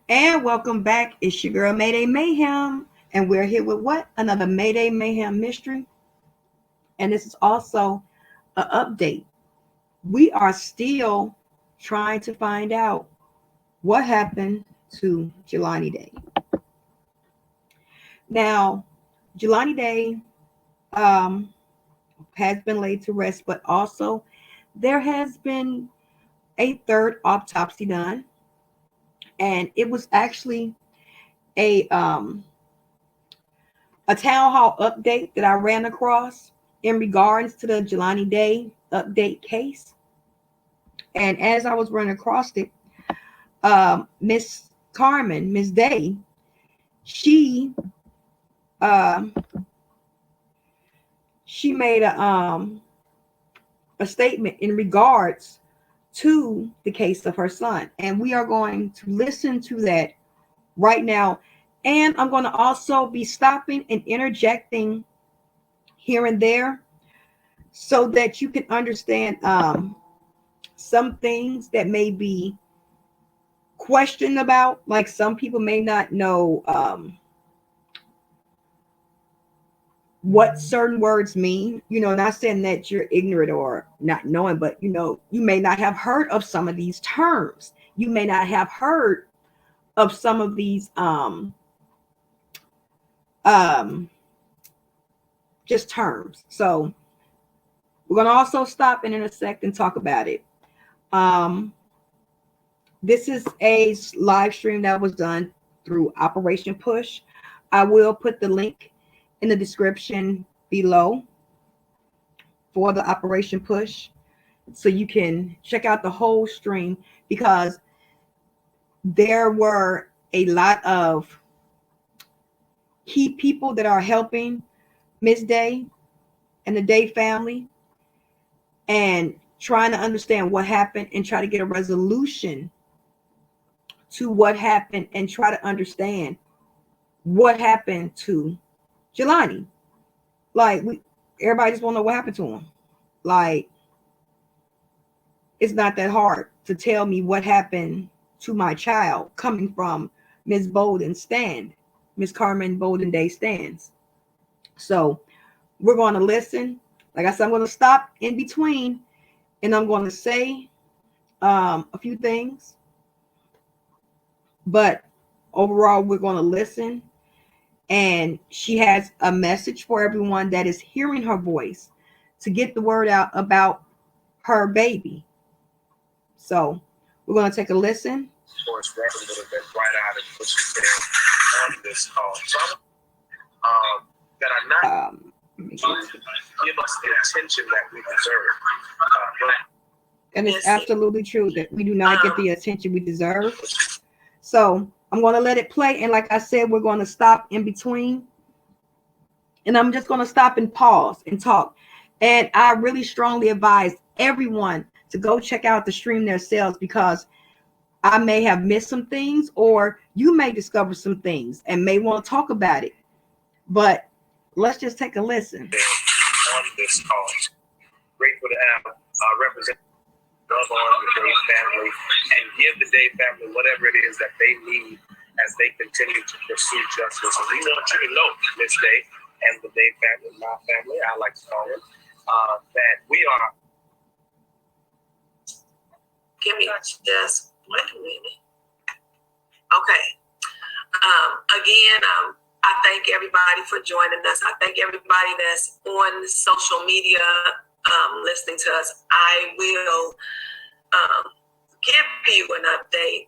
And welcome back. It's your girl Mayday Mayhem. And we're here with what? Another Mayday Mayhem mystery. And this is also an update. We are still trying to find out what happened to Jelani Day. Now, Jelani Day has been laid to rest, but also there has been a third autopsy done. And it was actually a town hall update that I ran across in regards to the Jelani Day update case. And as I was running across it, Miss Carmen, Miss Day, she made a statement in regards to the case of her son, and we are going to listen to that right now. And I'm going to also be stopping and interjecting here and there so that you can understand some things that may be questioned about. Like some people may not know what certain words mean. Not saying that you're ignorant or not knowing, but you may not have heard of some of these terms. You may not have heard of some of these just terms. So we're going to also stop and intersect and talk about it. This is a live stream that was done through Operation Push. I will put the link in the description below for the Operation Push so you can check out the whole stream, because there were a lot of key people that are helping Miss Day and the Day family and trying to understand what happened and try to get a resolution to what happened and try to understand what happened to Jelani. Like, everybody just want to know what happened to him. Like, it's not that hard to tell me what happened to my child coming from Miss Bolden Stand, Miss Carmen Bolden Day Stands. So we're going to listen. Like I said, I'm going to stop in between and I'm going to say a few things. But overall, we're going to listen. And she has a message for everyone that is hearing her voice to get the word out about her baby. So we're going to take a listen. Of course, Reverend would have been bright-eyed and what she said on this call. So, that are not give us the attention that we deserve. And it's absolutely true that we do not get the attention we deserve. So I'm going to let it play. And like I said, we're going to stop in between. And I'm just going to stop and pause and talk. And I really strongly advise everyone to go check out the stream themselves, because I may have missed some things, or you may discover some things and may want to talk about it. But let's just take a listen. On this call, grateful to have representatives on the Day family and give the Day family whatever it is that they need as they continue to pursue justice. And we want you to know, Miss Day and the Day family, my family, I like to call it, that we are. Give me just 1 minute. Okay. Again, I thank everybody for joining us. I thank everybody that's on social media listening to us. I will give you an update.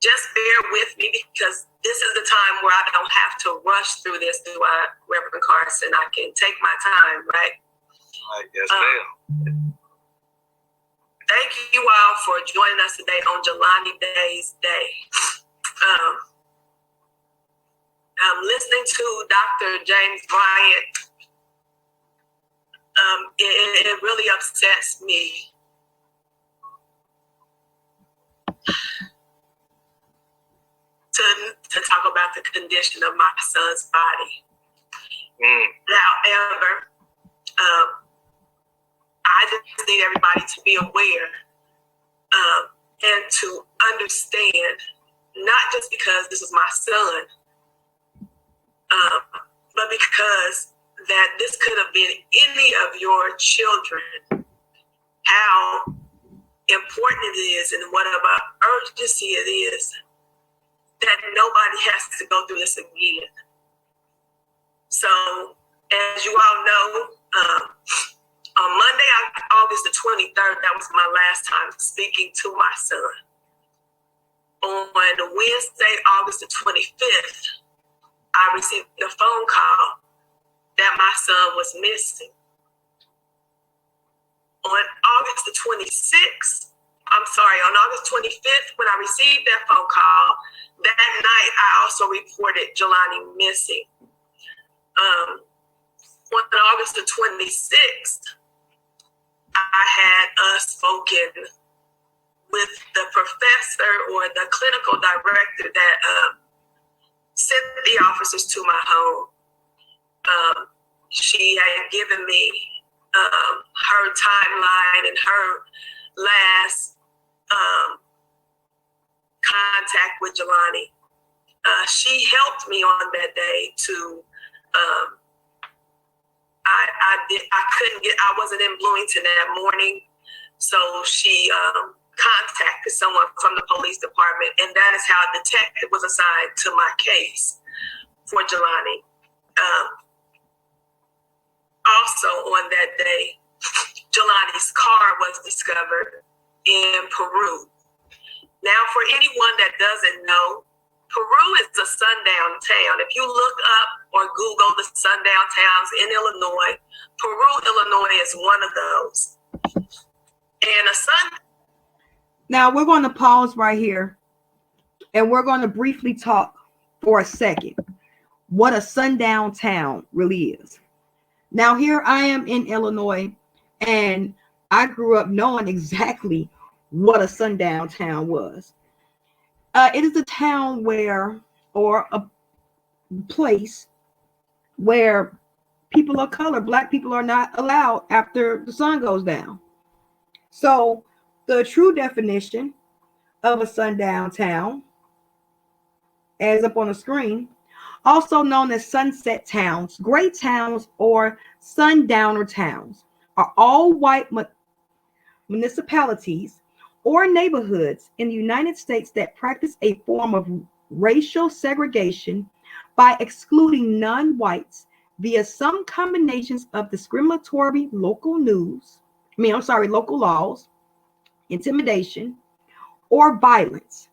Just bear with me, because this is the time where I don't have to rush through this, do I, Reverend Carson? I can take my time, right? Yes, ma'am. Thank you all for joining us today on Jelani Day's Day. Listening to Dr. James Bryant, it really upsets me to talk about the condition of my son's body. However, I just need everybody to be aware and to understand not just because this was my son, but because that this could have been any of your children. How important it is and what about urgency it is that nobody has to go through this again. So, as you all know, on Monday, August the 23rd, that was my last time speaking to my son. On Wednesday, August the 25th, I received a phone call that my son was missing. On August the 26th, on August 25th, when I received that phone call, that night I also reported Jelani missing. On August the 26th, I had spoken with the professor or the clinical director that sent the officers to my home. She had given me her timeline and her last contact with Jelani. She helped me on that day to. I wasn't in Bloomington that morning, so she contacted someone from the police department, and that is how a detective was assigned to my case for Jelani. Also on that day, Jelani's car was discovered in Peru. Now, for anyone that doesn't know, Peru is a sundown town. If you look up or Google the sundown towns in Illinois, Peru, Illinois is one of those. And Now, we're going to pause right here, and we're going to briefly talk for a second what a sundown town really is. Now, here I am in Illinois, and I grew up knowing exactly what a sundown town was. It is a town or a place where people of color, Black people, are not allowed after the sun goes down. So the true definition of a sundown town, as up on the screen, also known as sunset towns, gray towns, or sundowner towns, are all white municipalities or neighborhoods in the United States that practice a form of racial segregation by excluding non-whites via some combinations of discriminatory local laws, intimidation, or violence.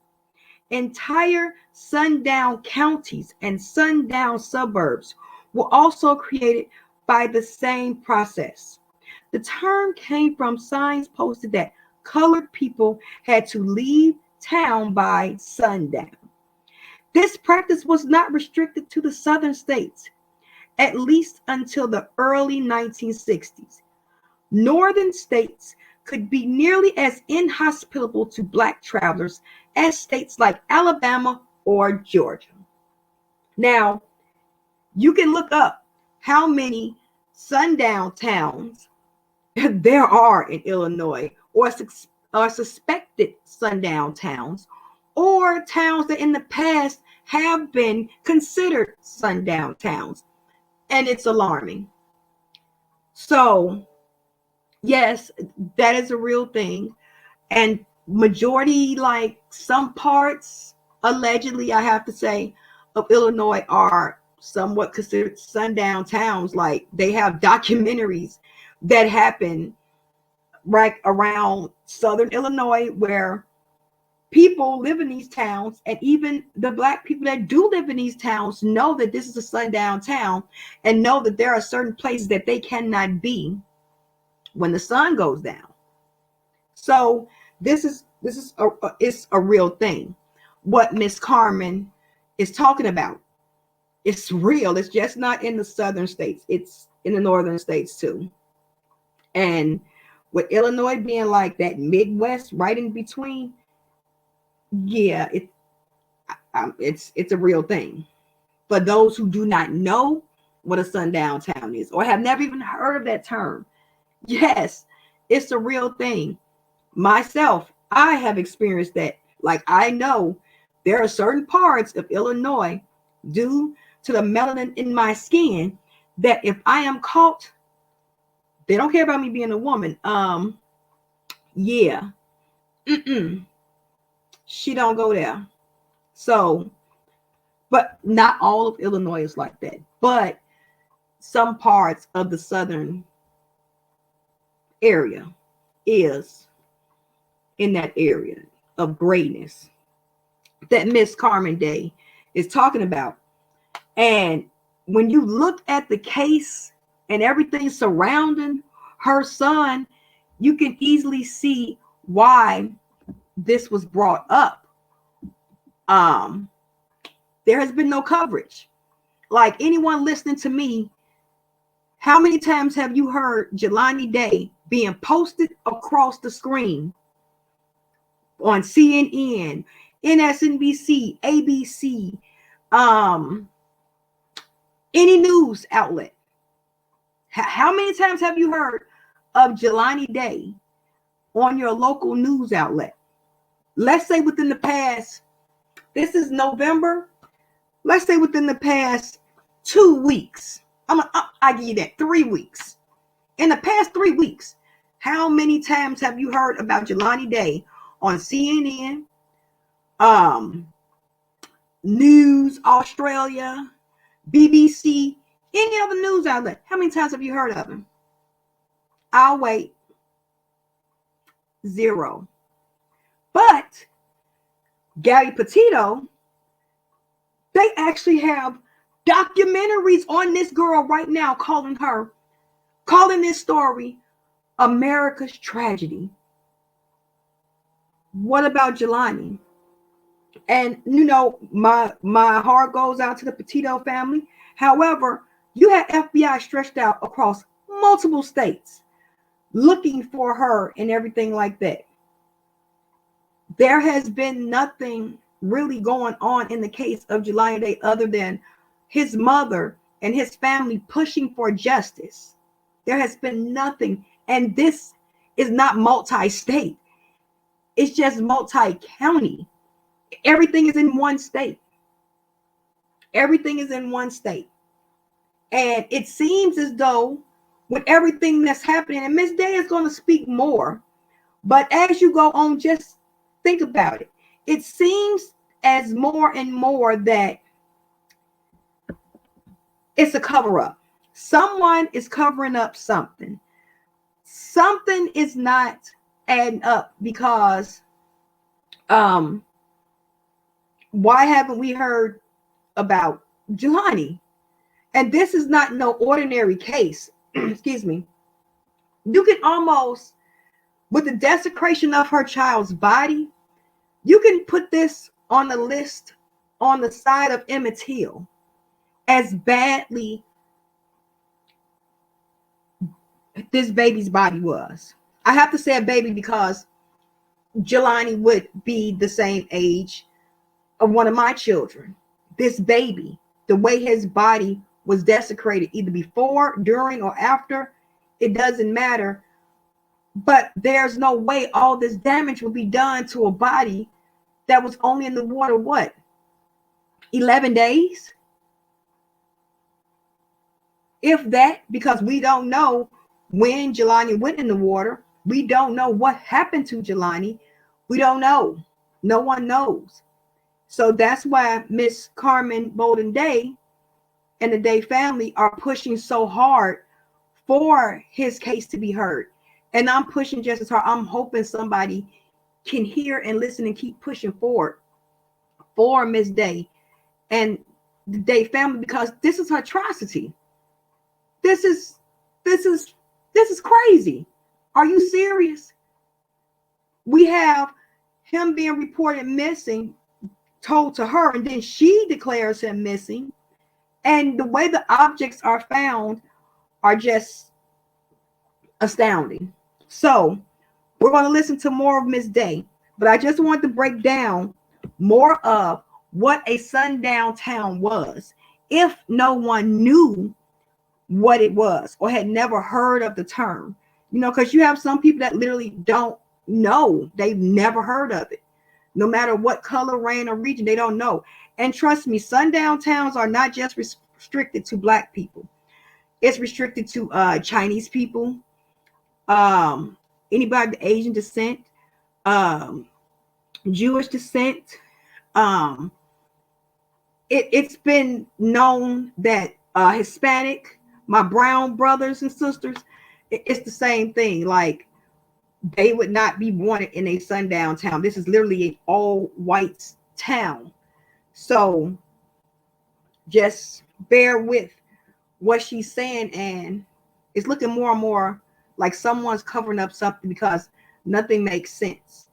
Entire sundown counties and sundown suburbs were also created by the same process. The term came from signs posted that colored people had to leave town by sundown. This practice was not restricted to the southern states, at least until the early 1960s. Northern states could be nearly as inhospitable to Black travelers as states like Alabama or Georgia. Now, you can look up how many sundown towns there are in Illinois, or suspected sundown towns, or towns that in the past have been considered sundown towns, and it's alarming. So, yes, that is a real thing, and majority, like some parts, allegedly, I have to say, of Illinois are somewhat considered sundown towns. Like, they have documentaries that happen right around southern Illinois where people live in these towns, and even the Black people that do live in these towns know that this is a sundown town and know that there are certain places that they cannot be when the sun goes down. So this is a real thing. What Miss Carmen is talking about, it's real. It's just not in the southern states, it's in the northern states too. And with Illinois being like that Midwest right in between, yeah, it's a real thing. For those who do not know what a sundown town is, or have never even heard of that term, yes, it's a real thing. Myself, I have experienced that. Like, I know there are certain parts of Illinois, due to the melanin in my skin, that if I am caught, they don't care about me being a woman. Yeah. She don't go there. So, but not all of Illinois is like that. But some parts of the southern area is in that area of greatness that Miss Carmen Day is talking about. And when you look at the case and everything surrounding her son, you can easily see why this was brought up. There has been no coverage. Like, anyone listening to me, how many times have you heard Jelani Day being posted across the screen on CNN, MSNBC, ABC, any news outlet? How many times have you heard of Jelani Day on your local news outlet? Let's say within the past, this is November, let's say within the past 2 weeks. I give you that, 3 weeks. In the past 3 weeks, how many times have you heard about Jelani Day on CNN, News Australia, BBC, any other news outlet? How many times have you heard of him? I'll wait. 0. But Gabby Petito, they actually have documentaries on this girl right now, calling this story America's tragedy. What about Jelani? And you know, my heart goes out to the Petito family. However, you had FBI stretched out across multiple states looking for her and everything like that. There has been nothing really going on in the case of Jelani Day other than his mother and his family pushing for justice. There has been nothing. And this is not multi-state. It's just multi-county. Everything is in one state. Everything is in one state. And it seems as though with everything that's happening, and Miss Day is going to speak more, but as you go on, just think about it. It seems as more and more that it's a cover-up. Someone is covering up something. Something is not adding up, because why haven't we heard about Jelani? And this is not no ordinary case. Excuse me. You can almost, with the desecration of her child's body, you can put this on the list on the side of Emmett Till as badly this baby's body was. I have to say a baby because Jelani would be the same age of one of my children. This baby, the way his body was desecrated, either before, during, or after, it doesn't matter. But there's no way all this damage would be done to a body that was only in the water, what, 11 days? If that, because we don't know when Jelani went in the water. We don't know what happened to Jelani. We don't know. No one knows. So that's why Miss Carmen Bolden Day and the Day family are pushing so hard for his case to be heard. And I'm pushing just as hard. I'm hoping somebody can hear and listen and keep pushing forward for Miss Day and the Day family, because this is her atrocity. This is crazy. Are you serious? We have him being reported missing, told to her, and then she declares him missing. And the way the objects are found are just astounding. So we're going to listen to more of Miss Day, but I just want to break down more of what a sundown town was, if no one knew what it was or had never heard of the term. You know, because you have some people that literally don't know. They've never heard of it. No matter what color, rain, or region, they don't know. And trust me, sundown towns are not just restricted to Black people. It's restricted to Chinese people, anybody of Asian descent, um, Jewish descent. Um, it's been known that Hispanic, my brown brothers and sisters, it's the same thing. Like, they would not be wanted in a sundown town. This is literally an all white town. So just bear with what she's saying, and it's looking more and more like someone's covering up something because nothing makes sense.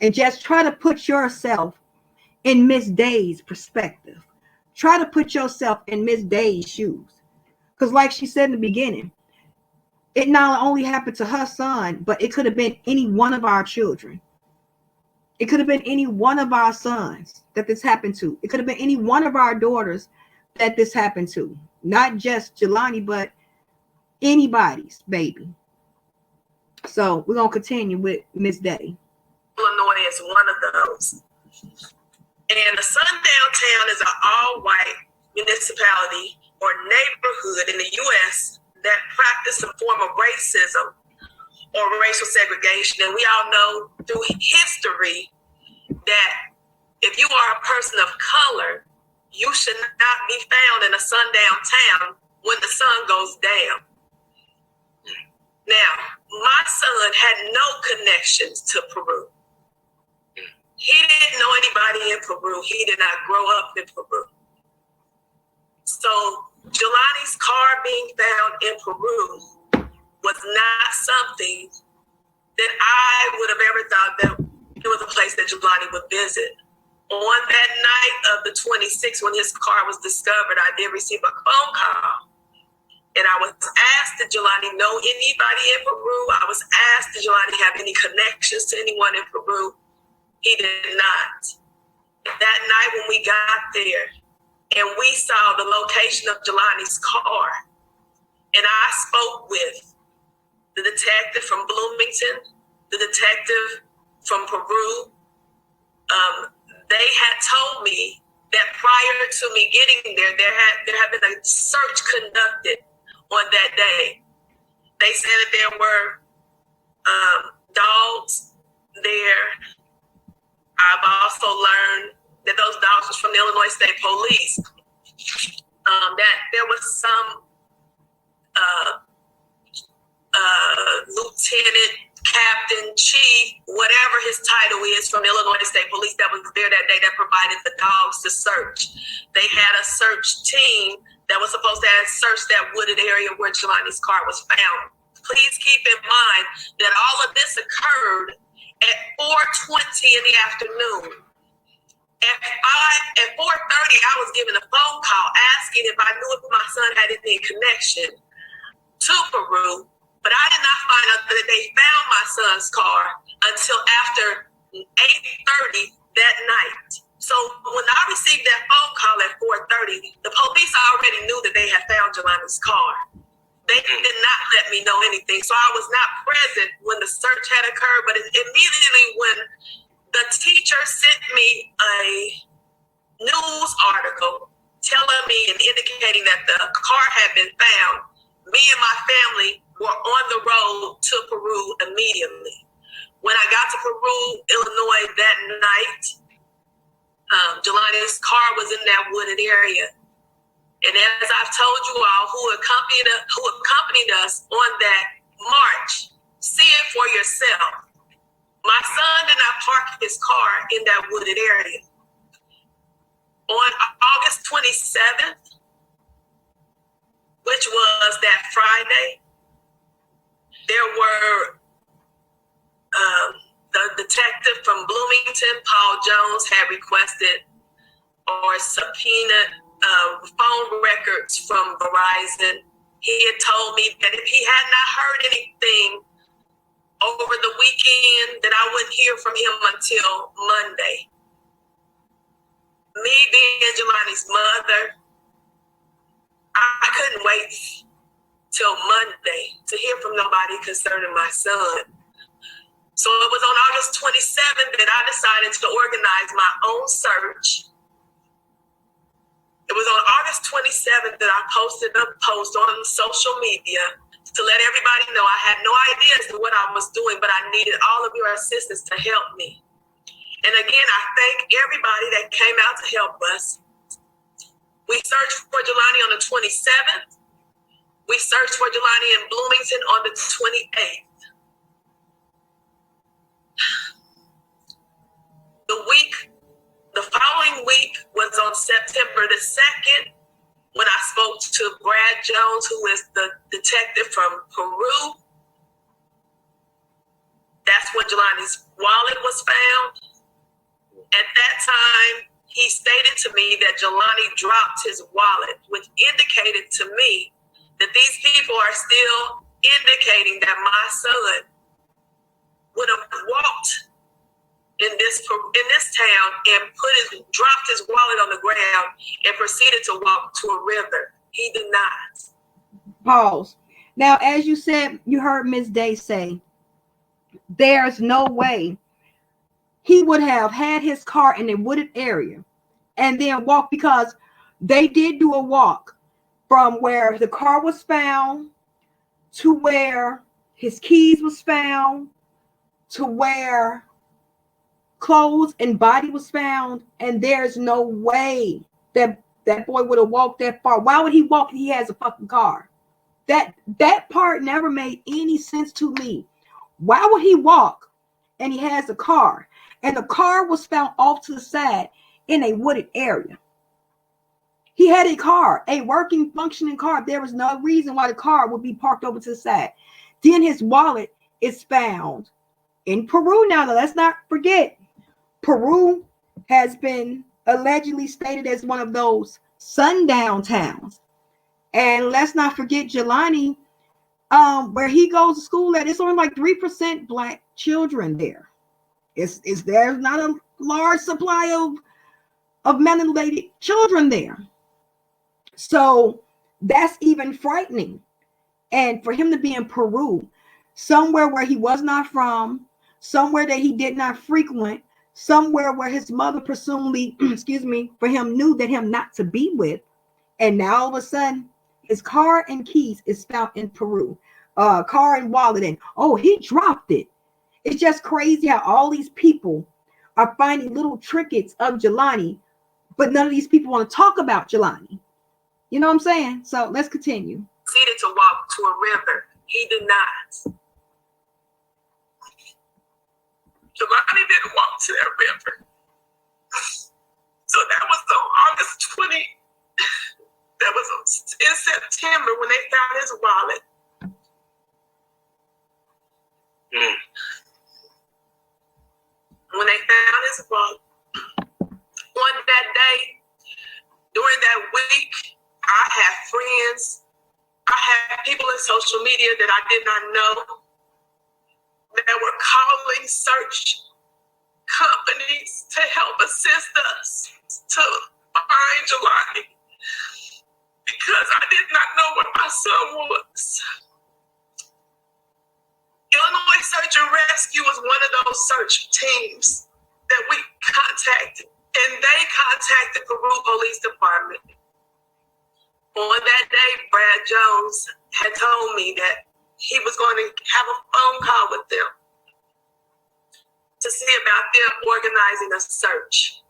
And just try to put yourself in Miss Day's perspective. Try to put yourself in Miss Day's shoes. Because like she said in the beginning, it not only happened to her son, but it could have been any one of our children. It could have been any one of our sons that this happened to. It could have been any one of our daughters that this happened to. Not just Jelani, but anybody's baby. So we're going to continue with Miss Day. Illinois is one of those. And a sundown town is an all-white municipality or neighborhood in the U.S. that practice a form of racism or racial segregation. And we all know through history that if you are a person of color, you should not be found in a sundown town when the sun goes down. Now, my son had no connections to Peru. He didn't know anybody in Peru. He did not grow up in Peru. So Jelani's car being found in Peru was not something that I would have ever thought that it was a place that Jelani would visit. On that night of the 26th, when his car was discovered, I did receive a phone call. And I was asked, did Jelani know anybody in Peru? I was asked, did Jelani have any connections to anyone in Peru? He did not. That night when we got there and we saw the location of Jelani's car, and I spoke with the detective from Bloomington, the detective from Peru, they had told me that prior to me getting there, there had been a search conducted on that day. They said that there were dogs there. I've also learned that those dogs was from the Illinois State Police. That there was some lieutenant, captain, chief, whatever his title is from the Illinois State Police that was there that day that provided the dogs to search. They had a search team that was supposed to have searched that wooded area where Jelani's car was found. Please keep in mind that all of this occurred at 4:20 in the afternoon. At 4:30, I was given a phone call asking if I knew if my son had any connection to Peru, but I did not find out that they found my son's car until after 8:30 that night. So when I received that phone call at 4:30, the police already knew that they had found Jelani's car. They did not let me know anything. So I was not present when the search had occurred, but immediately when the teacher sent me a news article telling me and indicating that the car had been found, me and my family were on the road to Peru immediately. When I got to Peru, Illinois that night, Jelani's car was in that wooded area. And as I've told you all who accompanied us on that march, see it for yourself. My son did not park his car in that wooded area. On August 27th, which was that Friday, there were the detective from Bloomington, Paul Jones, had requested or subpoenaed phone records from Verizon. He had told me that if he had not heard anything over the weekend, that I wouldn't hear from him until Monday. Me being Jelani's mother, I couldn't wait till Monday to hear from nobody concerning my son. So it was on August 27th that I decided to organize my own search. It was on August 27th that I posted a post on social media to let everybody know I had no idea as to what I was doing, but I needed all of your assistance to help me. And again, I thank everybody that came out to help us. We searched for Jelani on the 27th. We searched for Jelani in Bloomington on the 28th. The following week was on September the 2nd when I spoke to Brad Jones, who is the detective from Peru. That's when Jelani's wallet was found. At that time, he stated to me that Jelani dropped his wallet, which indicated to me that these people are still indicating that my son would have walked in this town and dropped his wallet on the ground and proceeded to walk to a river. He did not. Pause. Now, as you said, you heard Ms. Day say, there's no way he would have had his car in a wooded area and then walk, because they did do a walk from where the car was found to where his keys was found to where clothes and body was found, and there's no way that that boy would have walked that far. Why would he walk if he has a fucking car? That part never made any sense to me. Why would he walk and he has a car, and the car was found off to the side in a wooded area? He had a car, a working, functioning car. There was no reason why the car would be parked over to the side. Then his wallet is found in Peru. Now, let's not forget, Peru has been allegedly stated as one of those sundown towns. And let's not forget Jelani, where he goes to school at, it's only like 3% Black children there. There's not a large supply of melanated children there. So that's even frightening. And for him to be in Peru, somewhere where he was not from, somewhere that he did not frequent, somewhere where his mother presumably, for him knew that him not to be with, and now all of a sudden his car and keys is found in Peru, car and wallet, and oh, he dropped it. It's just crazy how all these people are finding little trinkets of Jelani, but none of these people want to talk about Jelani. You know what I'm saying? So let's continue. Proceeded to walk to a river. He did not. Jelani didn't walk to that river. So that was on August 20. That was in September when they found his wallet. When they found his wallet, on that day, during that week, I had friends. I had people in social media that I did not know that were calling search companies to help assist us to find Jelani, because I did not know where my son was. Illinois Search and Rescue was one of those search teams that we contacted, and they contacted Peru Police Department. On that day, Brad Jones had told me that he was going to have a phone call with them to see about them organizing a search.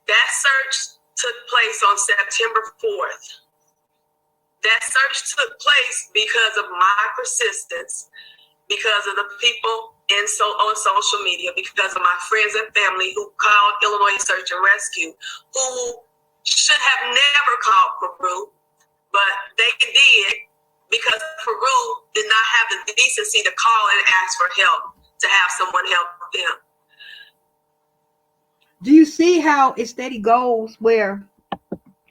That search took place on September 4th. That search took place because of my persistence, because of the people on social media, because of my friends and family who called Illinois Search and Rescue, who should have never called Peru, but they did, because Peru did not have the decency to call and ask for help, to have someone help them. Do you see how it steady goes, where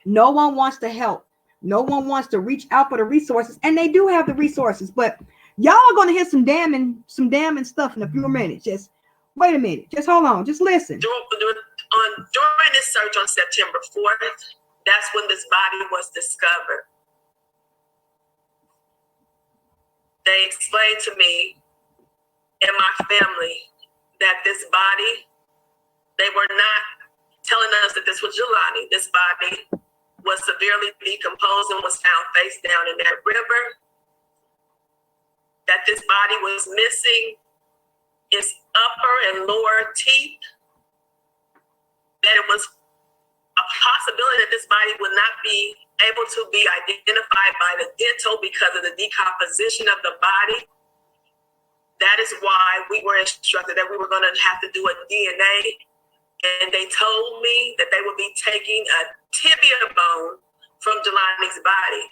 no one wants to help? No one wants to reach out for the resources, and they do have the resources, but y'all are going to hear some damning stuff in a few minutes. Just wait a minute. Just hold on. Just listen. During this search on September 4th, that's when this body was discovered. They explained to me and my family that this body, they were not telling us that this was Jelani. This body was severely decomposed and was found face down in that river. That this body was missing its upper and lower teeth. That it was a possibility that this body would not be able to be identified by the dental because of the decomposition of the body. That is why we were instructed that we were going to have to do a DNA. And they told me that they would be taking a tibia bone from Jelani's body,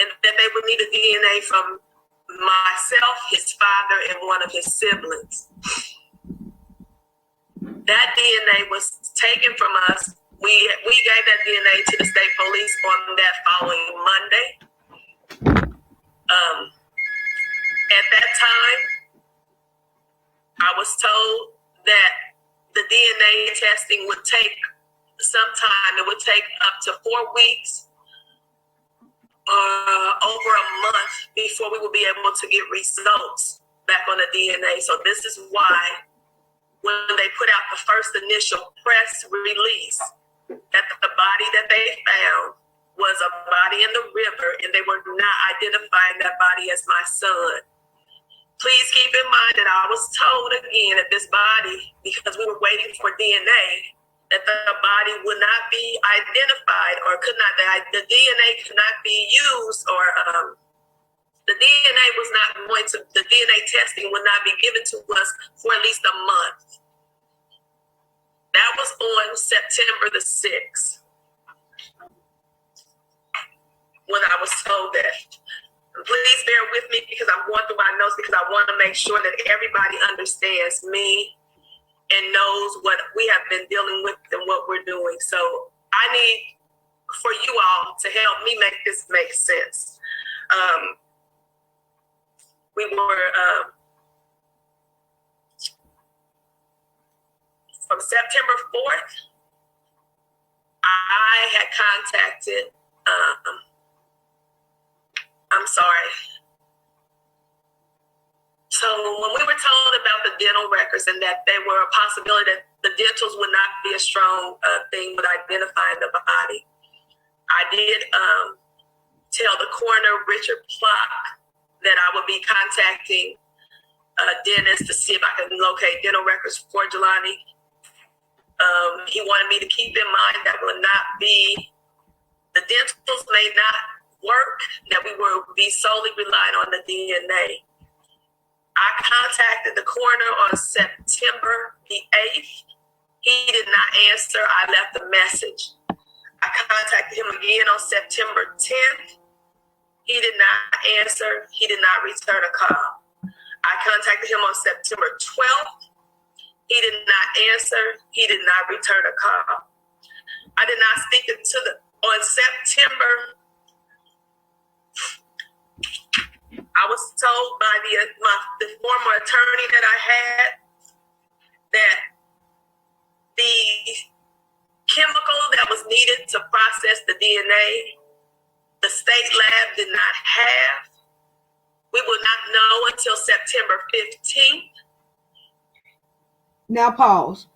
and that they would need a DNA from myself, his father, and one of his siblings. That DNA was taken from us. We gave that DNA to the state police on that following Monday. At that time, I was told that the DNA testing would take some time. It would take up to 4 weeks, over a month before we would be able to get results back on the DNA. So this is why when they put out the first initial press release that the body that they found was a body in the river, and they were not identifying that body as my son. Please keep in mind that I was told again that this body, because we were waiting for DNA, that the body would not be identified, or the DNA could not be used, or the DNA was not going to, the DNA testing would not be given to us for at least a month. That was on September the 6th when I was told that. Please bear with me because I'm going through my notes, because I want to make sure that everybody understands me and knows what we have been dealing with and what we're doing. So I need for you all to help me make this make sense. We were from September 4th, I had contacted, So when we were told about the dental records and that they were a possibility that the dentals would not be a strong thing with identifying the body, I did tell the coroner, Richard Plock, that I would be contacting dentists to see if I can locate dental records for Jelani. He wanted me to keep in mind that would not be, the dentals may not work, that we will be solely relying on the DNA. I contacted the coroner on September the 8th. He did not answer. I left a message. I contacted him again on September 10th. He did not answer. He did not return a call. I contacted him on September 12th. He did not answer. He did not return a call. I did not speak on September. I was told by the former attorney that I had that the chemical that was needed to process the DNA, the state lab did not have. We would not know until September 15th. Now pause.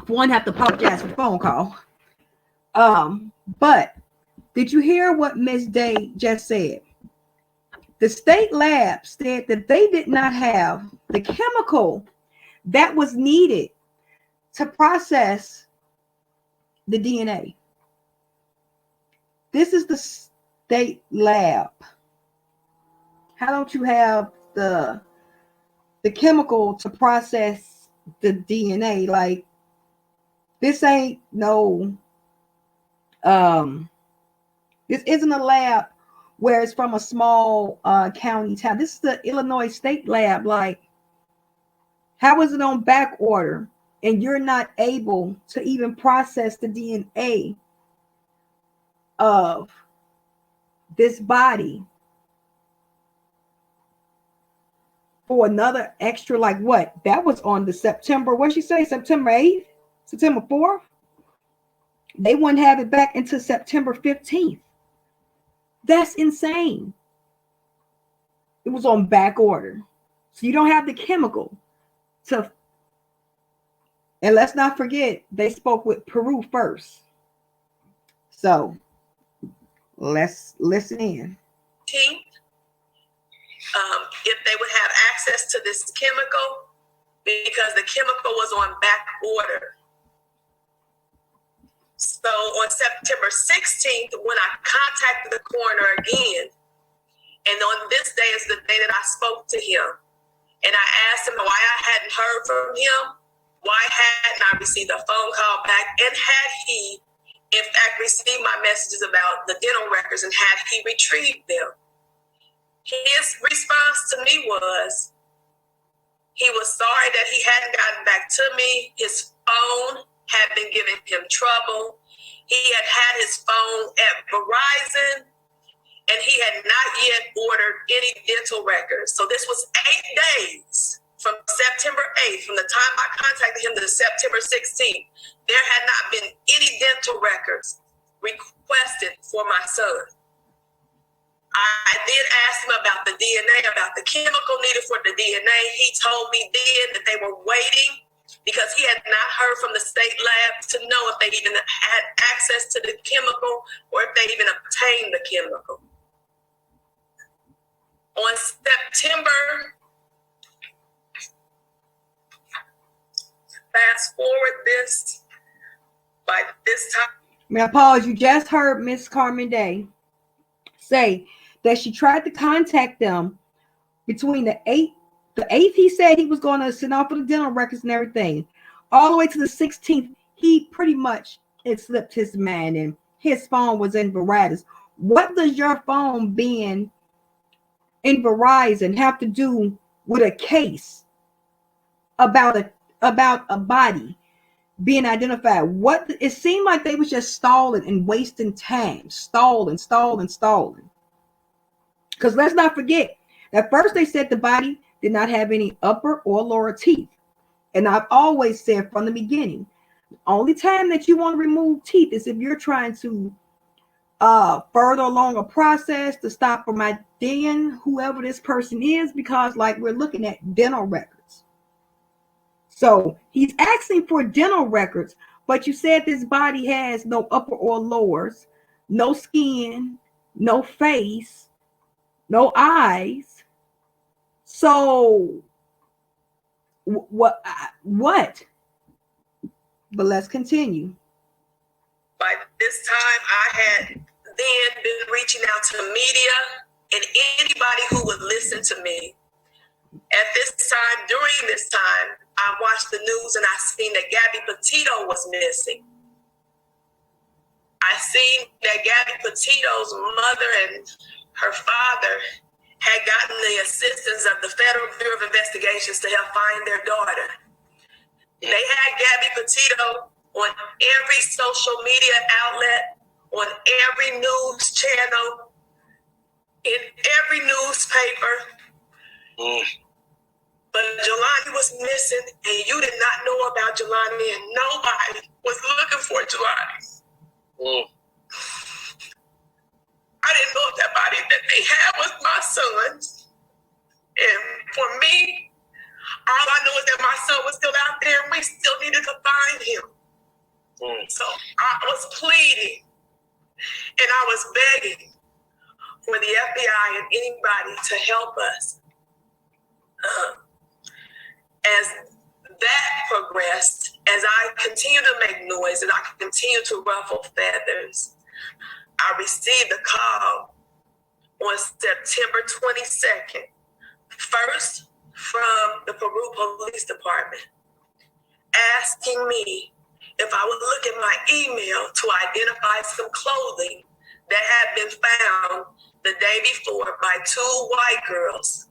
One have to apologize for the phone call. But did you hear what Ms. Day just said? The state lab said that they did not have the chemical that was needed to process the DNA. This is the state lab. How don't you have the chemical to process the DNA? Like, this ain't no, this isn't a lab where it's from a small county town. This is the Illinois State Lab. Like, how is it on back order and you're not able to even process the DNA of this body for another extra, like what? That was on the September, what she say, September 8th, September 4th? They wouldn't have it back until September 15th. That's insane. It was on back order. So you don't have the chemical and let's not forget, they spoke with Peru first. So let's listen in. If they would have access to this chemical, because the chemical was on back order. So on September 16th, when I contacted the coroner again, and on this day is the day that I spoke to him, and I asked him why I hadn't heard from him, why hadn't I received a phone call back, and had he, in fact, received my messages about the dental records, and had he retrieved them. His response to me was, he was sorry that he hadn't gotten back to me. His phone had been giving him trouble. He had his phone at Verizon, and he had not yet ordered any dental records. So this was 8 days from September 8th, from the time I contacted him to September 16th. There had not been any dental records requested for my son. I did ask him about the DNA, about the chemical needed for the DNA. He told me then that they were waiting because he had not heard from the state lab to know if they even had access to the chemical or if they even obtained the chemical. On September, fast forward this, by this time. Now pause, you just heard Miss Carmen Day say that she tried to contact them between the 8th he said he was going to send off for the dental records and everything, all the way to the 16th. He pretty much it slipped his mind and his phone was in Verizon. What does your phone being in Verizon have to do with a case about a body being identified? What it seemed like they was just stalling and wasting time, stalling. Because let's not forget, at first they said the body did not have any upper or lower teeth. And I've always said from the beginning, the only time that you want to remove teeth is if you're trying to further along a process to stop from identifying whoever this person is, because like we're looking at dental records. So he's asking for dental records, but you said this body has no upper or lowers, no skin, no face, no eyes. So what? But let's continue. By this time, I had then been reaching out to the media and anybody who would listen to me. At this time, during this time, I watched the news and I seen that Gabby Petito was missing. I seen that Gabby Petito's mother and her father had gotten the assistance of the Federal Bureau of Investigations to help find their daughter. They had Gabby Petito on every social media outlet, on every news channel, in every newspaper. But Jelani was missing, and you did not know about Jelani, and nobody was looking for Jelani. I didn't know if that body that they had was my son's. And for me, all I know is that my son was still out there, and we still needed to find him. So I was pleading, and I was begging for the FBI and anybody to help us. As that progressed, as I continued to make noise and I continued to ruffle feathers, I received a call on September 22nd, first from the Peru Police Department, asking me if I would look at my email to identify some clothing that had been found the day before by 2 white girls.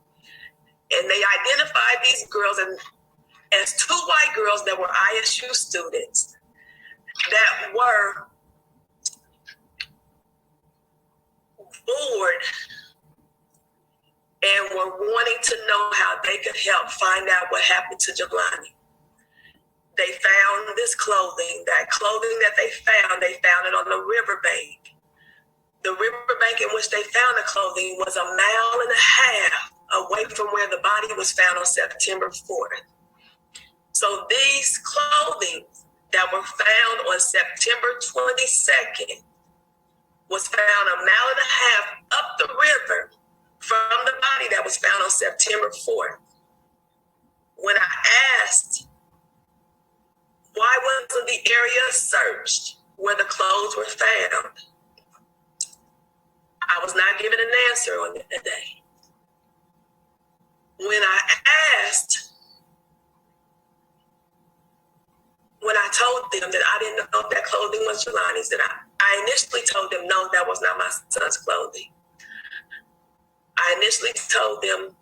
And they identified these girls as 2 white girls that were ISU students that were bored and were wanting to know how they could help find out what happened to Jelani. They found this clothing. That clothing that they found it on the riverbank. The riverbank in which they found the clothing was 1.5 miles away from where the body was found on September 4th. So these clothing that were found on September 22nd was found a mile and a half up the river from the body that was found on September 4th. When I asked, why wasn't the area searched where the clothes were found? I was not given an answer on that day. When I told them that I didn't know if that clothing was Jelani's, that I initially told them, no, that was not my son's clothing. I initially told them,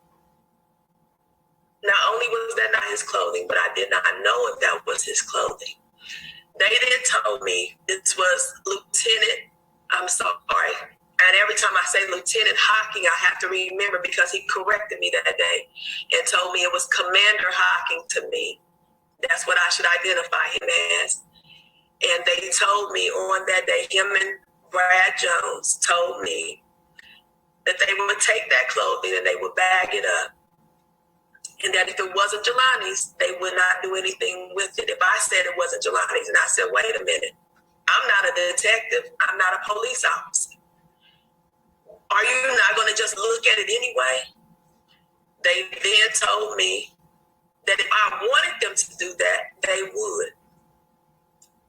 not only was that not his clothing, but I did not know if that was his clothing. They then told me this was Lieutenant, I'm sorry, and every time I say Lieutenant Hocking, I have to remember because he corrected me that day and told me it was Commander Hocking to me. That's what I should identify him as. And they told me on that day, him and Brad Jones told me that they would take that clothing and they would bag it up. And that if it wasn't Jelani's, they would not do anything with it. If I said it wasn't Jelani's, and I said, wait a minute, I'm not a detective, I'm not a police officer. Are you not going to just look at it anyway? They then told me that if I wanted them to do that, they would.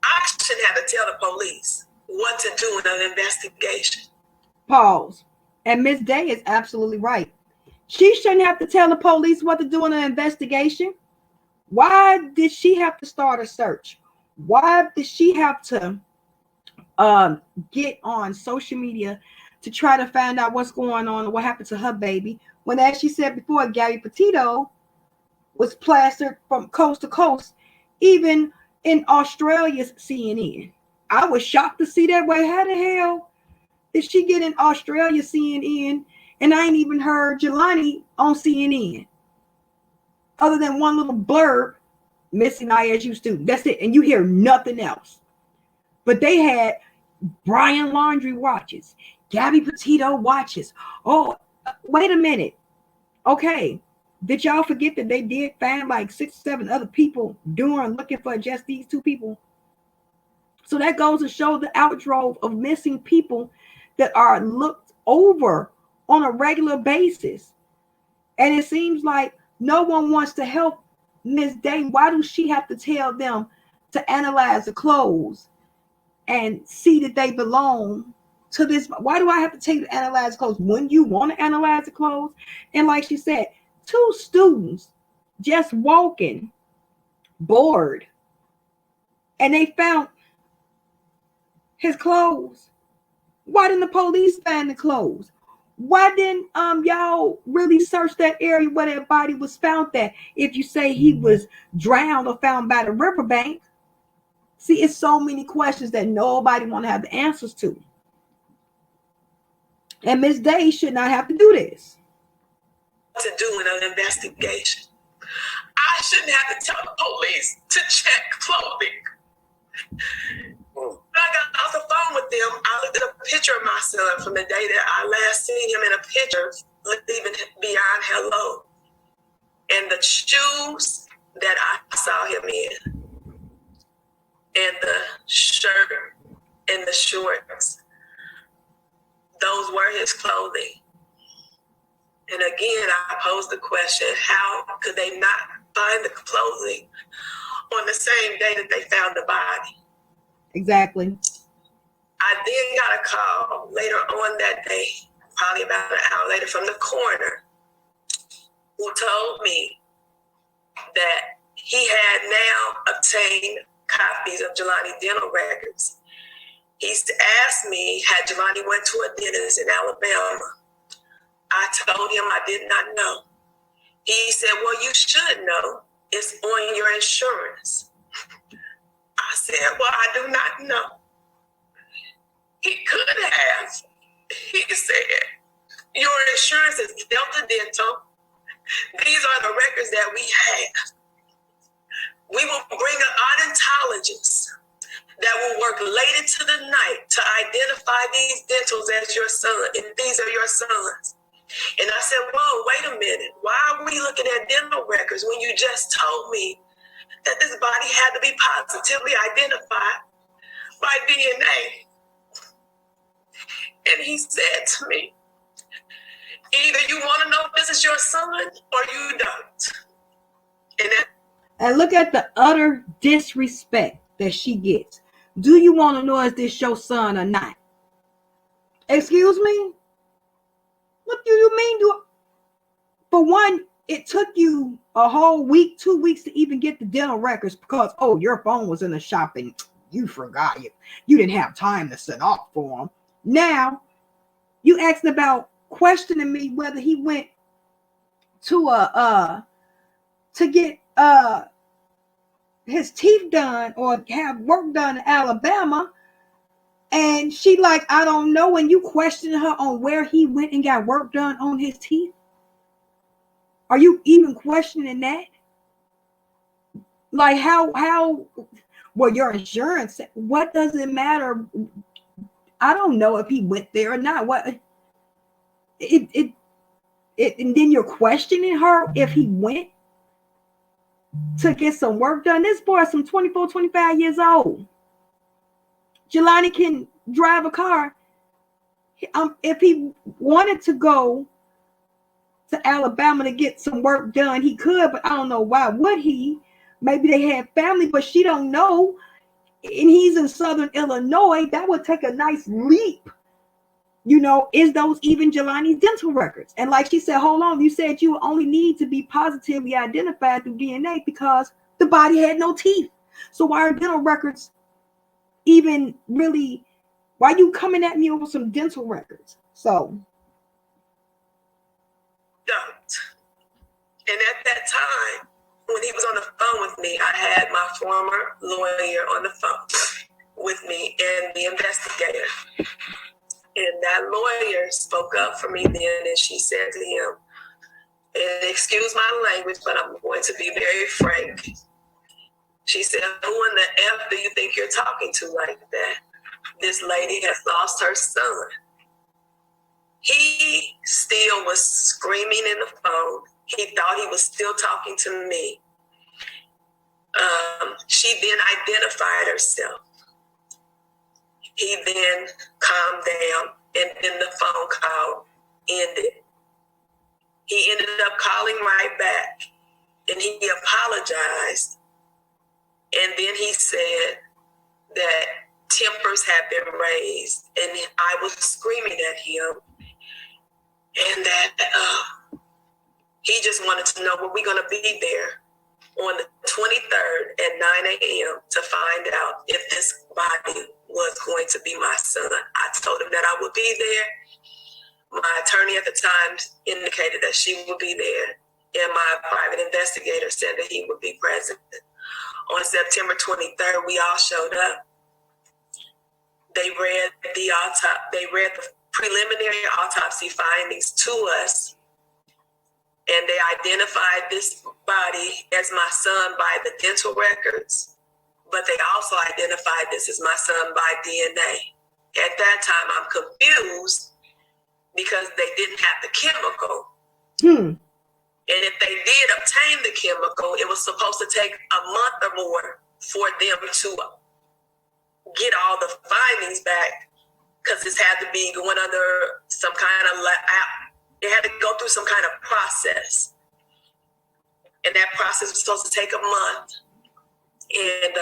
I shouldn't have to tell the police what to do in an investigation. Pause. And Ms. Day is absolutely right. She shouldn't have to tell the police what to do in an investigation. Why did she have to start a search? Why did she have to get on social media to try to find out what's going on and what happened to her baby? When, as she said before, Gabby Petito was plastered from coast to coast, even in Australia's CNN. I was shocked to see that way. How the hell did she get in Australia CNN? And I ain't even heard Jelani on CNN. Other than one little blurb, missing ISU student. That's it. And you hear nothing else. But they had Brian Laundrie watches, Gabby Petito watches. Oh, wait a minute. Okay. Did y'all forget that they did find like 6 or 7 other people looking for just these 2 people? So that goes to show the outdrove of missing people that are looked over on a regular basis. And it seems like no one wants to help Miss Day. Why do she have to tell them to analyze the clothes and see that they belong to this? Why do I have to tell you to analyze clothes when you want to analyze the clothes? And like she said, 2 students just walking bored and they found his clothes. Why didn't the police find the clothes? Why didn't y'all really search that area where that body was found at? If you say he was drowned or found by the riverbank. See, it's so many questions that nobody want to have the answers to. And Miss Day should not have to do this. To do in an investigation. I shouldn't have to tell the police to check clothing. When I got off the phone with them, I looked at a picture of my son from the day that I last seen him in a picture, leaving beyond hello. And the shoes that I saw him in, and the shirt and the shorts, those were his clothing. And again, I posed the question, how could they not find the clothing on the same day that they found the body? Exactly. I then got a call later on that day, probably about an hour later, from the coroner, who told me that he had now obtained copies of Jelani dental records. He asked me, had Jelani went to a dentist in Alabama? I told him I did not know. He said, well, you should know. It's on your insurance. I said, well, I do not know. He could have. He said, your insurance is Delta Dental. These are the records that we have. We will bring an odontologist that will work late into the night to identify these dentals as your son, and these are your sons. And I said, whoa, wait a minute. Why are we looking at dental records when you just told me that this body had to be positively identified by DNA. And he said to me, either you want to know if this is your son or you don't. And look at the utter disrespect that she gets. Do you want to know if this your son or not? Excuse me? What do you mean? For one, it took you a whole week, 2 weeks to even get the dental records because, oh, your phone was in the shop and you forgot it. You didn't have time to send off for them. Now, you asked about questioning me whether he went to get his teeth done or have work done in Alabama. And she like, I don't know. And you questioning her on where he went and got work done on his teeth. Are you even questioning that? Like how, well, your insurance, what does it matter? I don't know if he went there or not. What and then you're questioning her if he went to get some work done. This boy is some 24, 25 years old. Jelani can drive a car. If he wanted to go to Alabama to get some work done, he could, but I don't know why would he. Maybe they had family, but she don't know. And he's in Southern Illinois. That would take a nice leap. You know, is those even Jelani's dental records? And like she said, hold on, you said you only need to be positively identified through DNA because the body had no teeth. So why are dental records even really, why are you coming at me over some dental records? So. Don't. And at that time, when he was on the phone with me, I had my former lawyer on the phone with me and the investigator. And that lawyer spoke up for me then, and she said to him, and excuse my language, but I'm going to be very frank. She said, who in the F do you think you're talking to like that? This lady has lost her son. He still was screaming in the phone. He thought he was still talking to me. She then identified herself. He then calmed down, and then the phone call ended. He ended up calling right back, and he apologized. And then he said that tempers had been raised, and I was screaming at him, and that he just wanted to know, were we going to be there on the 23rd at 9 a.m. to find out if this body was going to be my son. I told him that I would be there. My attorney at the time indicated that she would be there, and my private investigator said that he would be present. On September 23rd, we all showed up. They read the preliminary autopsy findings to us, and they identified this body as my son by the dental records, but they also identified this as my son by DNA. At that time, I'm confused because they didn't have the chemical. And if they did obtain the chemical, it was supposed to take a month or more for them to get all the findings back, because this had to be going under some kind of, it had to go through some kind of process. And that process was supposed to take a month. And,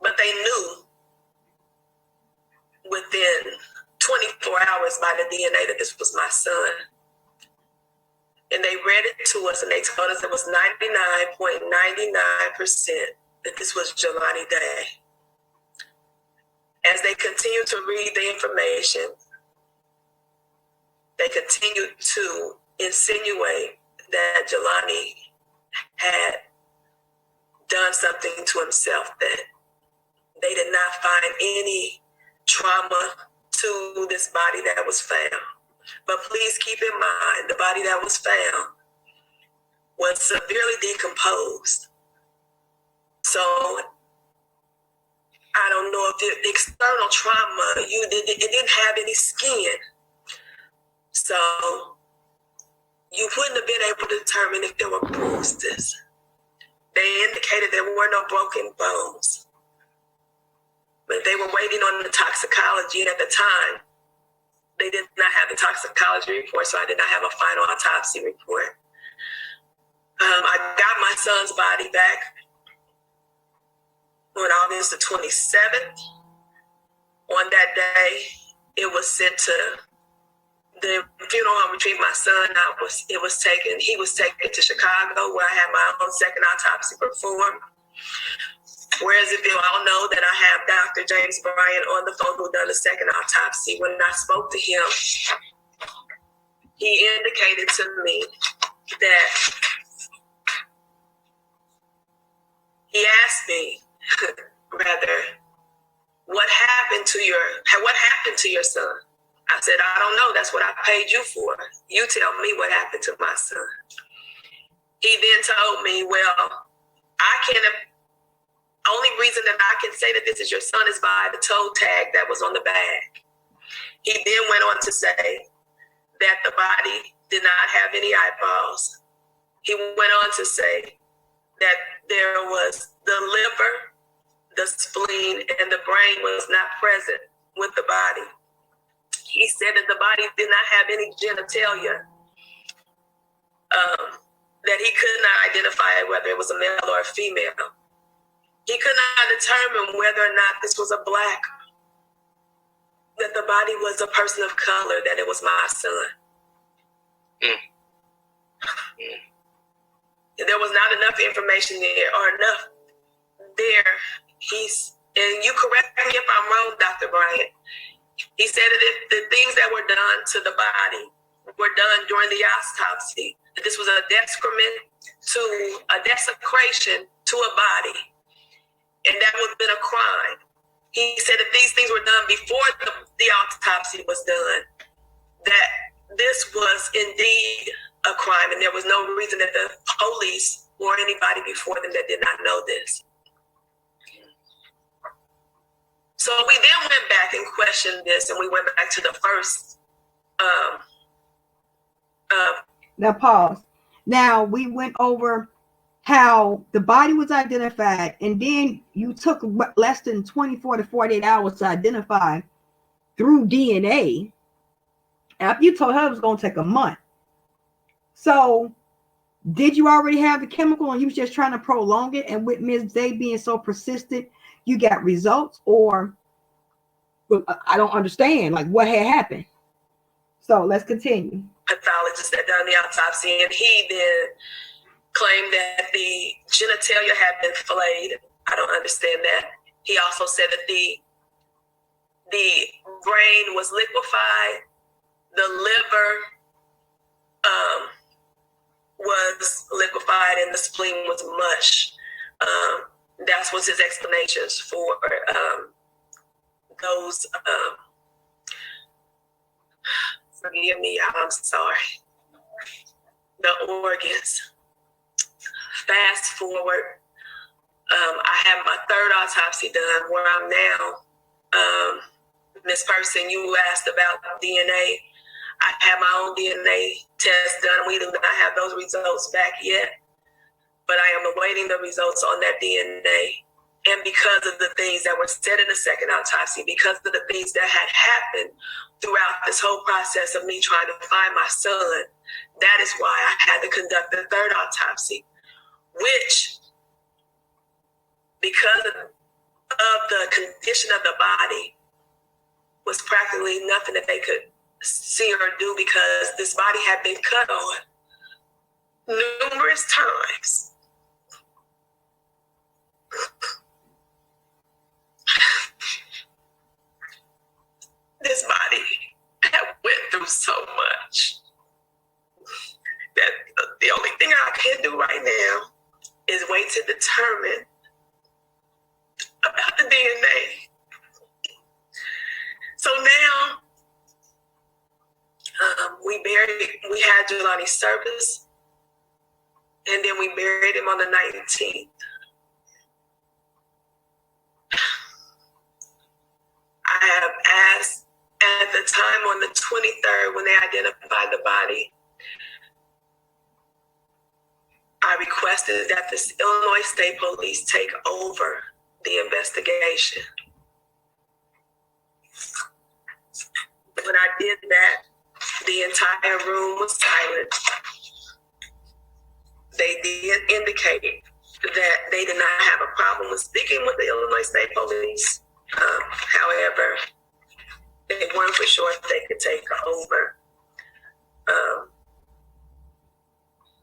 but they knew within 24 hours by the DNA that this was my son. And they read it to us, and they told us it was 99.99% that this was Jelani Day. As they continued to read the information, they continued to insinuate that Jelani had done something to himself, that they did not find any trauma to this body that was found. But please keep in mind, the body that was found was severely decomposed. So I don't know if the external trauma, it didn't have any skin. So you wouldn't have been able to determine if there were bruises. They indicated there were no broken bones, but they were waiting on the toxicology. And at the time, they did not have the toxicology report, so I did not have a final autopsy report. I got my son's body back on August the 27th. On that day, it was sent to the funeral home to retrieve my son. He was taken to Chicago, where I had my own second autopsy performed. Whereas if you all know that I have Dr. James Bryant on the phone who done the second autopsy, when I spoke to him, he indicated to me that he asked me, rather, what happened to your son? I said, I don't know. That's what I paid you for. You tell me what happened to my son. He then told me, well, only reason that I can say that this is your son is by the toe tag that was on the bag. He then went on to say that the body did not have any eyeballs. He went on to say that there was the liver, the spleen, and the brain was not present with the body. He said that the body did not have any genitalia, that he could not identify whether it was a male or a female. He could not determine whether or not this was a black, that the body was a person of color, that it was my son. There was not enough information there, or enough there. And you correct me if I'm wrong, Dr. Bryant. He said that if the things that were done to the body were done during the autopsy, that this was a desecration to a body, and that would have been a crime. He said that these things were done before the autopsy was done, that this was indeed a crime, and there was no reason that the police or anybody before them that did not know this. So we then went back and questioned this, and we went back to the first. Now pause. Now we went over how the body was identified, and then you took less than 24 to 48 hours to identify through DNA. After you told her it was going to take a month. So did you already have the chemical and you was just trying to prolong it? And with Ms. Day being so persistent, you got results? Or I don't understand, like, what had happened. So let's continue. Pathologist that done the autopsy, and he then claimed that the genitalia had been filleted. I don't understand that. He also said that the brain was liquefied, the liver was liquefied, and the spleen was mush. That was his explanations for those. Forgive me, I'm sorry. The organs. Fast forward, I had my third autopsy done, where I'm now. Miss Person, you asked about DNA. I had my own DNA test done. We do not have those results back yet, but I am awaiting the results on that DNA. And because of the things that were said in the second autopsy, because of the things that had happened throughout this whole process of me trying to find my son, that is why I had to conduct the third autopsy, which, because of the condition of the body, was practically nothing that they could see or do, because this body had been cut on numerous times. This body had went through so much that the only thing I can do right now is wait to determine about the DNA. So now we had Jelani's service, and then we buried him on the 19th. I have asked at the time on the 23rd, when they identified the body, I requested that the Illinois State Police take over the investigation. When I did that, the entire room was silent. They did indicate that they did not have a problem with speaking with the Illinois State Police. However, they weren't for sure if they could take over.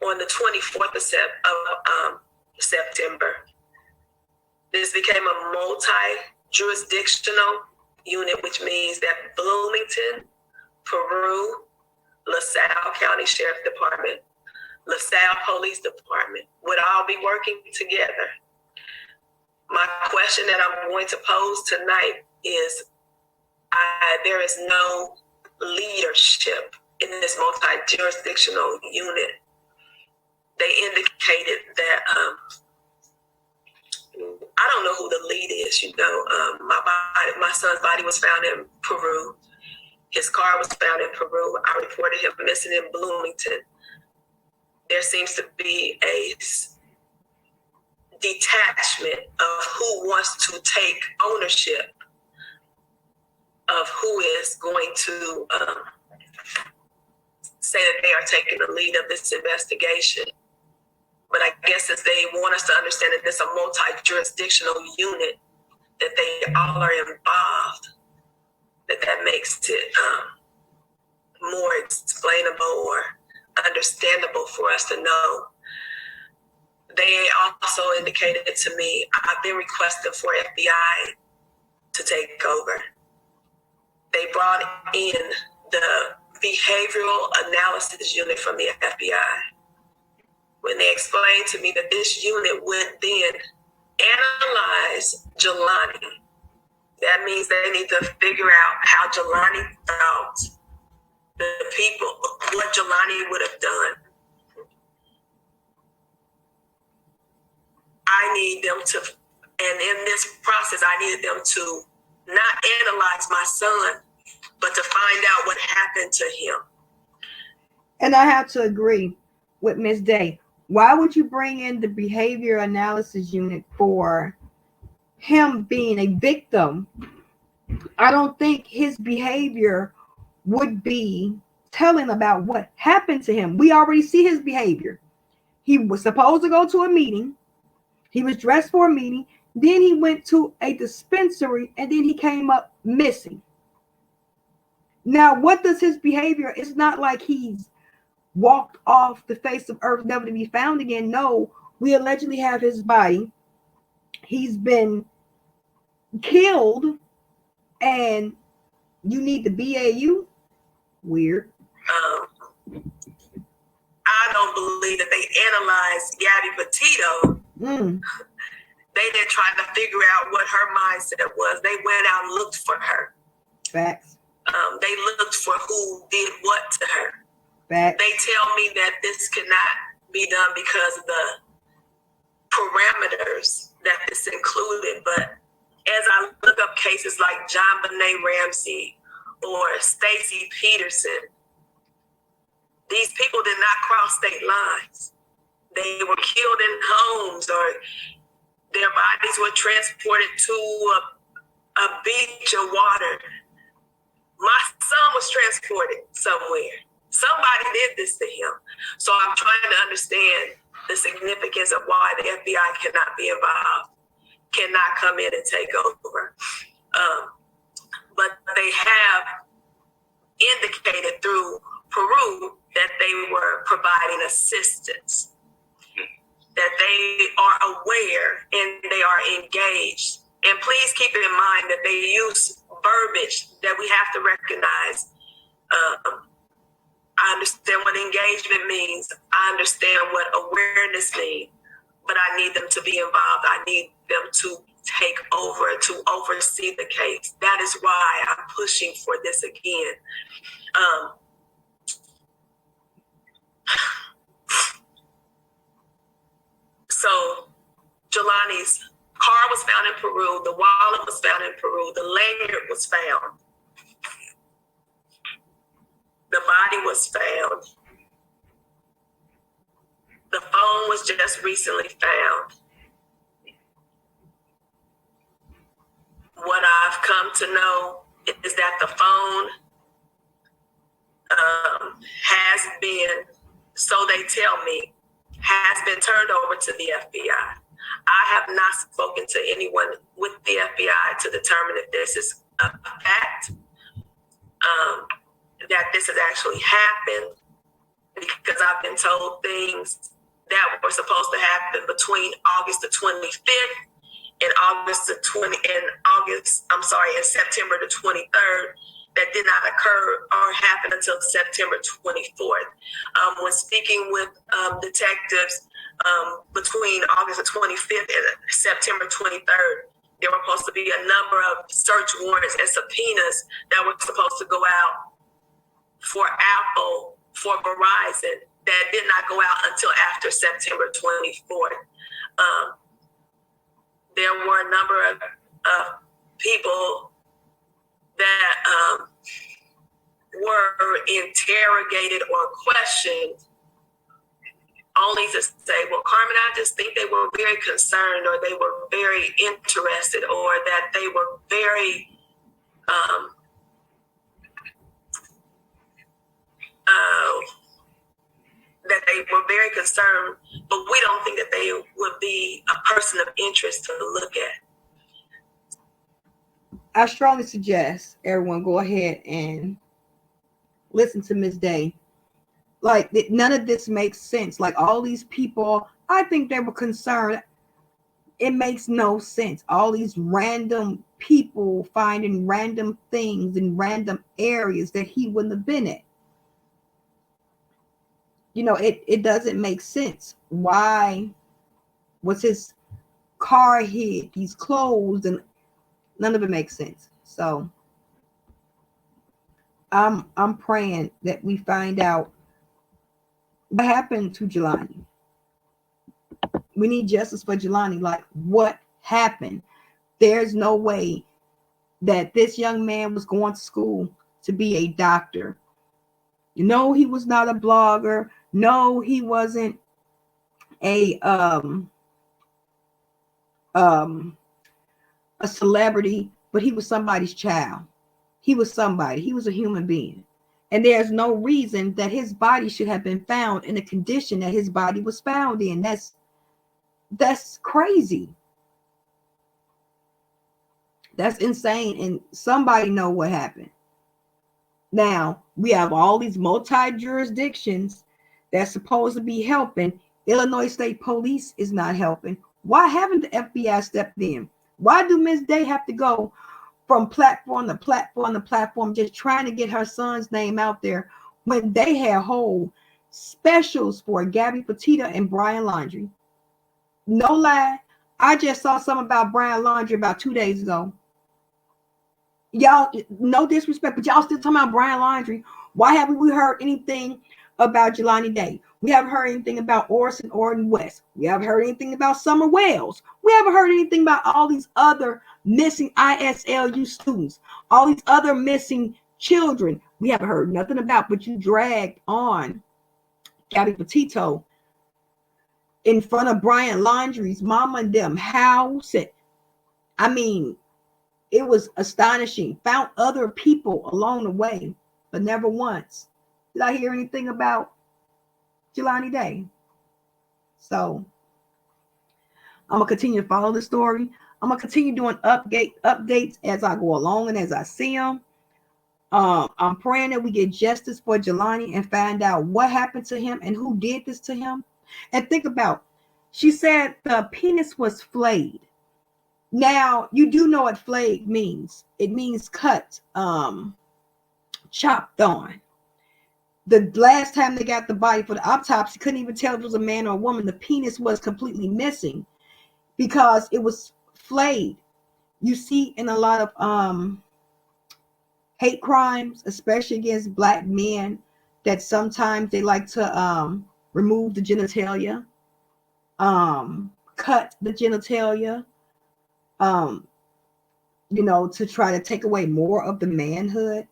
On the 24th of September, this became a multi-jurisdictional unit, which means that Bloomington, Peru, LaSalle County Sheriff Department, LaSalle Police Department would all be working together. My question that I'm going to pose tonight is, there is no leadership in this multi-jurisdictional unit. They indicated that, I don't know who the lead is, my son's body was found in Peru. His car was found in Peru. I reported him missing in Bloomington. There seems to be a detachment of who wants to take ownership of who is going to say that they are taking the lead of this investigation. But I guess if they want us to understand that this is a multi-jurisdictional unit, that they all are involved, that makes it more explainable or understandable for us to know. They also indicated to me, I've been requesting for FBI to take over. They brought in the behavioral analysis unit from the FBI. When they explained to me that this unit would then analyze Jelani, that means they need to figure out how Jelani felt, the people, what Jelani would have done. I need them to, and in this process, I needed them to not analyze my son, but to find out what happened to him. And I have to agree with Ms. Day. Why would you bring in the behavior analysis unit for him being a victim? I don't think his behavior would be telling about what happened to him. We already see his behavior. He was supposed to go to a meeting. He was dressed for a meeting. Then he went to a dispensary and then he came up missing. Now, what does his behavior? It's not like he's walked off the face of earth, never to be found again. No, we allegedly have his body. He's been killed, and you need the BAU? Weird. I don't believe that they analyzed Gabby Petito. They didn't try to figure out what her mindset was. They went out and looked for her. Facts. They looked for who did what to her. Facts. They tell me that this cannot be done because of the parameters that this included. But as I look up cases like John Benet Ramsey or Stacey Peterson, these people did not cross state lines. They were killed in homes, or their bodies were transported to a beach of water. My son was transported somewhere. Somebody did this to him. So I'm trying to understand the significance of why the FBI cannot be involved, cannot come in and take over. But they have indicated through Peru that they were providing assistance, that they are aware and they are engaged. And please keep in mind that they use verbiage that we have to recognize. I understand what engagement means. I understand what awareness means, but I need them to be involved. I need them to take over, to oversee the case. That is why I'm pushing for this again. So Jelani's car was found in Peru. The wallet was found in Peru. The lanyard was found. The body was found. The phone was just recently found. to know is that the phone has been, so they tell me, has been turned over to the FBI. I have not spoken to anyone with the FBI to determine if this is a fact, that this has actually happened, because I've been told things that were supposed to happen between August the 25th and September the 23rd that did not occur or happen until September 24th. When speaking with detectives between August the 25th and September 23rd, there were supposed to be a number of search warrants and subpoenas that were supposed to go out for Apple, for Verizon, that did not go out until after September 24th. There were a number of people that were interrogated or questioned, only to say, well, Carmen, I just think they were very concerned, or they were very interested, or that they were very concerned, but we don't think that they would be a person of interest to look at. I strongly suggest everyone go ahead and listen to Ms. Day. Like, none of this makes sense. Like, all these people, I think they were concerned. It makes no sense. All these random people finding random things in random areas that he wouldn't have been at. You know, it doesn't make sense. Why was his car hid? He's closed, and none of it makes sense. So I'm praying that we find out what happened to Jelani. We need justice for Jelani. Like, what happened? There's no way that this young man was going to school to be a doctor. No, he was not a blogger. No, he wasn't a celebrity, but he was somebody's child. He was somebody. He was a human being. And there's no reason that his body should have been found in the condition that his body was found in. That's crazy. That's insane. And somebody know what happened. Now, we have all these multi-jurisdictions that's supposed to be helping. Illinois State Police is not helping. Why haven't the FBI stepped in? Why do Ms. Day have to go from platform to platform to platform just trying to get her son's name out there when they had whole specials for Gabby Petito and Brian Laundrie? No lie, I just saw something about Brian Laundrie about 2 days ago. Y'all, no disrespect, but y'all still talking about Brian Laundrie. Why haven't we heard anything about Jelani Day? We haven't heard anything about Orson West. We haven't heard anything about Summer Wells. We haven't heard anything about all these other missing ISLU students, all these other missing children. We haven't heard nothing about, but you dragged on Gabby Petito in front of Brian Laundrie's mama and them house. I mean, it was astonishing. Found other people along the way, but never once did I hear anything about Jelani Day. So I'm gonna continue to follow the story. I'm gonna continue doing updates as I go along and as I see them. I'm praying that we get justice for Jelani and find out what happened to him and who did this to him. And think about, she said the penis was flayed. Now, you do know what flayed means. It means cut, chopped on. The last time they got the body for the autopsy, couldn't even tell if it was a man or a woman. The penis was completely missing because it was flayed. You see in a lot of hate crimes, especially against Black men, that sometimes they like to remove the genitalia, cut the genitalia, to try to take away more of the manhood.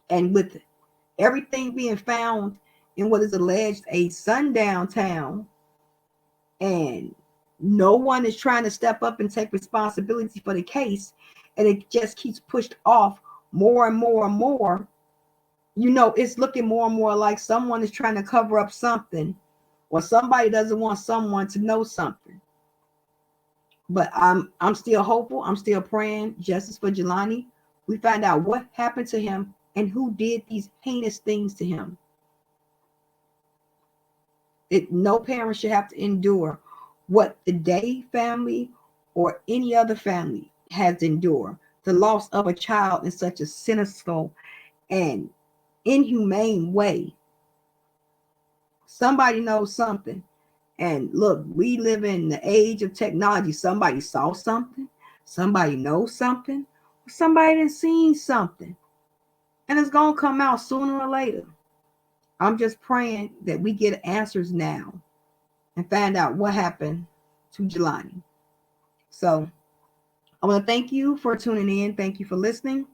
And with everything being found in what is alleged a sundown town, and no one is trying to step up and take responsibility for the case, and it just keeps pushed off more and more and more. You know, it's looking more and more like someone is trying to cover up something, or somebody doesn't want someone to know something. But I'm still hopeful. I'm still praying justice for Jelani. We find out what happened to him and who did these heinous things to him. No parent should have to endure what the Day family or any other family has endured. The loss of a child in such a cynical and inhumane way. Somebody knows something. And look, we live in the age of technology. Somebody saw something, somebody knows something, somebody done seen something, and it's gonna come out sooner or later. I'm just praying that we get answers now and find out what happened to Jelani. So I want to thank you for tuning in. Thank you for listening.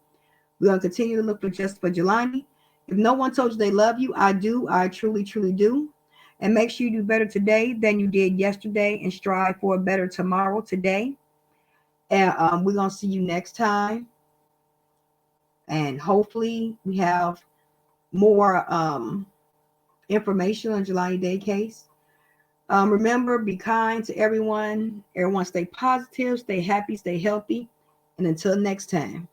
We're going to continue to look for justice for Jelani. If no one told you they love you, I do. I truly, truly do. And make sure you do better today than you did yesterday, and strive for a better tomorrow today. And we're going to see you next time. And hopefully we have more information on Jelani Day case. Remember, be kind to everyone. Everyone stay positive, stay happy, stay healthy. And until next time.